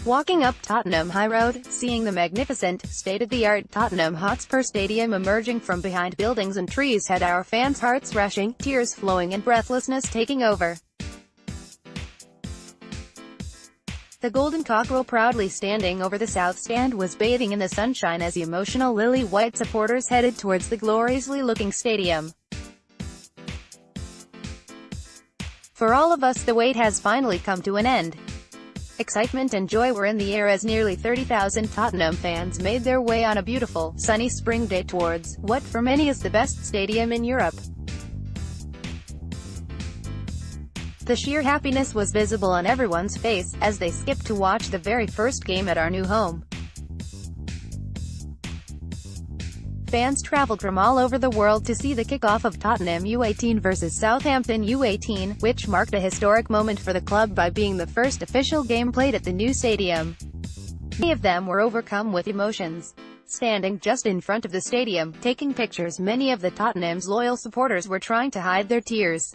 Walking up Tottenham High Road, seeing the magnificent, state-of-the-art Tottenham Hotspur Stadium emerging from behind buildings and trees had our fans' hearts rushing, tears flowing and breathlessness taking over. The golden cockerel proudly standing over the south stand was bathing in the sunshine as the emotional Lilywhite supporters headed towards the gloriously looking stadium. For all of us, the wait has finally come to an end. Excitement and joy were in the air as nearly 30,000 Tottenham fans made their way on a beautiful, sunny spring day towards what for many is the best stadium in Europe. The sheer happiness was visible on everyone's face, as they skipped to watch the very first game at our new home. Fans travelled from all over the world to see the kickoff of Tottenham U18 vs Southampton U18, which marked a historic moment for the club by being the first official game played at the new stadium. Many of them were overcome with emotions. Standing just in front of the stadium, taking pictures, many of the Tottenham's loyal supporters were trying to hide their tears.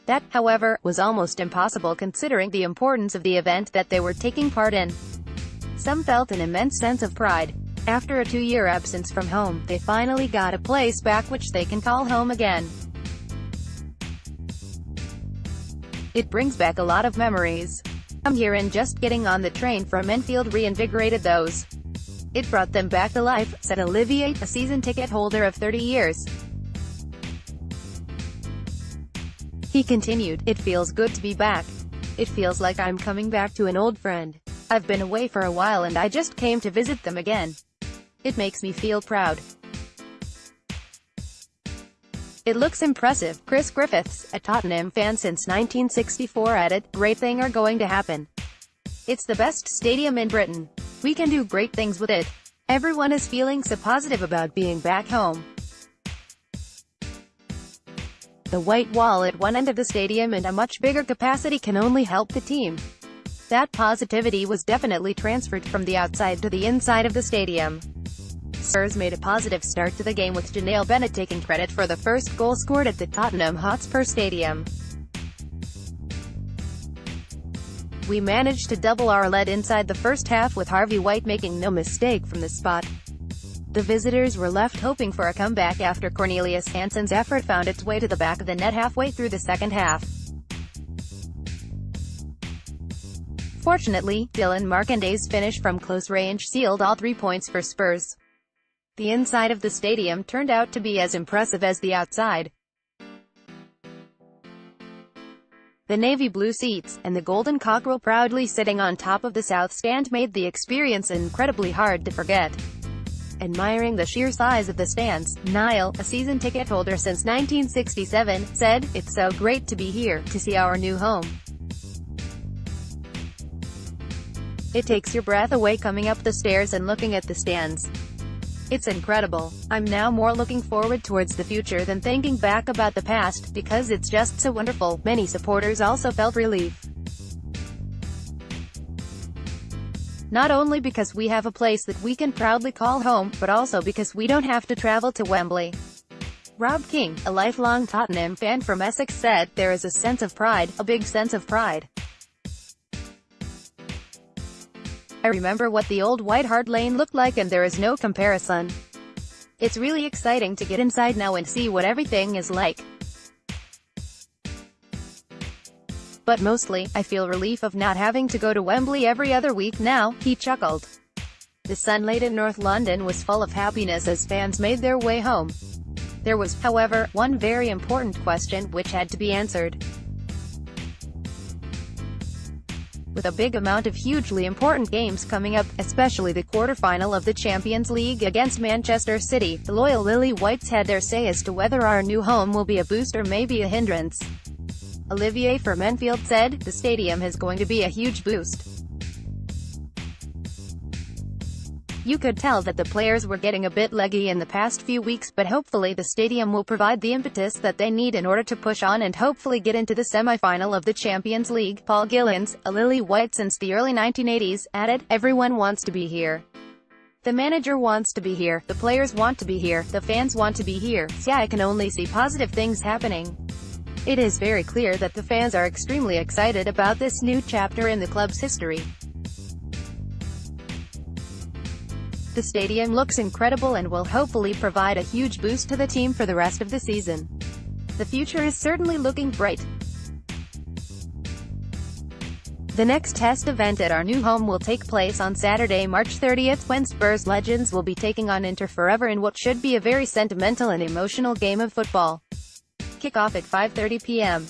That, however, was almost impossible considering the importance of the event that they were taking part in. Some felt an immense sense of pride. After a 2-year absence from home, they finally got a place back which they can call home again. It brings back a lot of memories. Come here and just getting on the train from Enfield reinvigorated those. It brought them back to life, said Lilywhite, a season ticket holder of 30 years. He continued, "It feels good to be back. It feels like I'm coming back to an old friend. I've been away for a while and I just came to visit them again. It makes me feel proud." "It looks impressive," Chris Griffiths, a Tottenham fan since 1964, added. "Great things are going to happen. It's the best stadium in Britain. We can do great things with it. Everyone is feeling so positive about being back home. The white wall at one end of the stadium and a much bigger capacity can only help the team." That positivity was definitely transferred from the outside to the inside of the stadium. Spurs made a positive start to the game with Janelle Bennett taking credit for the first goal scored at the Tottenham Hotspur Stadium. "We managed to double our lead inside the first half with Harvey White making no mistake from the spot. The visitors were left hoping for a comeback after Cornelius Hansen's effort found its way to the back of the net halfway through the second half. Fortunately, Dylan Markande's finish from close range sealed all 3 points for Spurs. The inside of the stadium turned out to be as impressive as the outside. The navy blue seats, and the golden cockerel proudly sitting on top of the south stand made the experience incredibly hard to forget. Admiring the sheer size of the stands, Niall, a season ticket holder since 1967, said, "It's so great to be here, to see our new home. It takes your breath away coming up the stairs and looking at the stands. It's incredible. I'm now more looking forward towards the future than thinking back about the past, because it's just so wonderful." Many supporters also felt relief. "Not only because we have a place that we can proudly call home, but also because we don't have to travel to Wembley." Rob King, a lifelong Tottenham fan from Essex, said, "There is a sense of pride, a big sense of pride. I remember what the old White Hart Lane looked like and there is no comparison. It's really exciting to get inside now and see what everything is like. But mostly, I feel relief of not having to go to Wembley every other week now," he chuckled. The sun-laden North London was full of happiness as fans made their way home. There was, however, one very important question which had to be answered. With a big amount of hugely important games coming up, especially the quarter-final of the Champions League against Manchester City, the loyal Lilywhites had their say as to whether our new home will be a boost or maybe a hindrance. Olivier from Enfield said, "The stadium is going to be a huge boost. You could tell that the players were getting a bit leggy in the past few weeks, but hopefully the stadium will provide the impetus that they need in order to push on and hopefully get into the semi-final of the Champions League." Paul Gillens, a Lilywhite since the early 1980s, added, "Everyone wants to be here. The manager wants to be here, the players want to be here, the fans want to be here, so yeah, I can only see positive things happening." It is very clear that the fans are extremely excited about this new chapter in the club's history. The stadium looks incredible and will hopefully provide a huge boost to the team for the rest of the season. The future is certainly looking bright. The next test event at our new home will take place on Saturday, March 30th, when Spurs legends will be taking on Inter forever in what should be a very sentimental and emotional game of football. Kickoff at 5:30 p.m.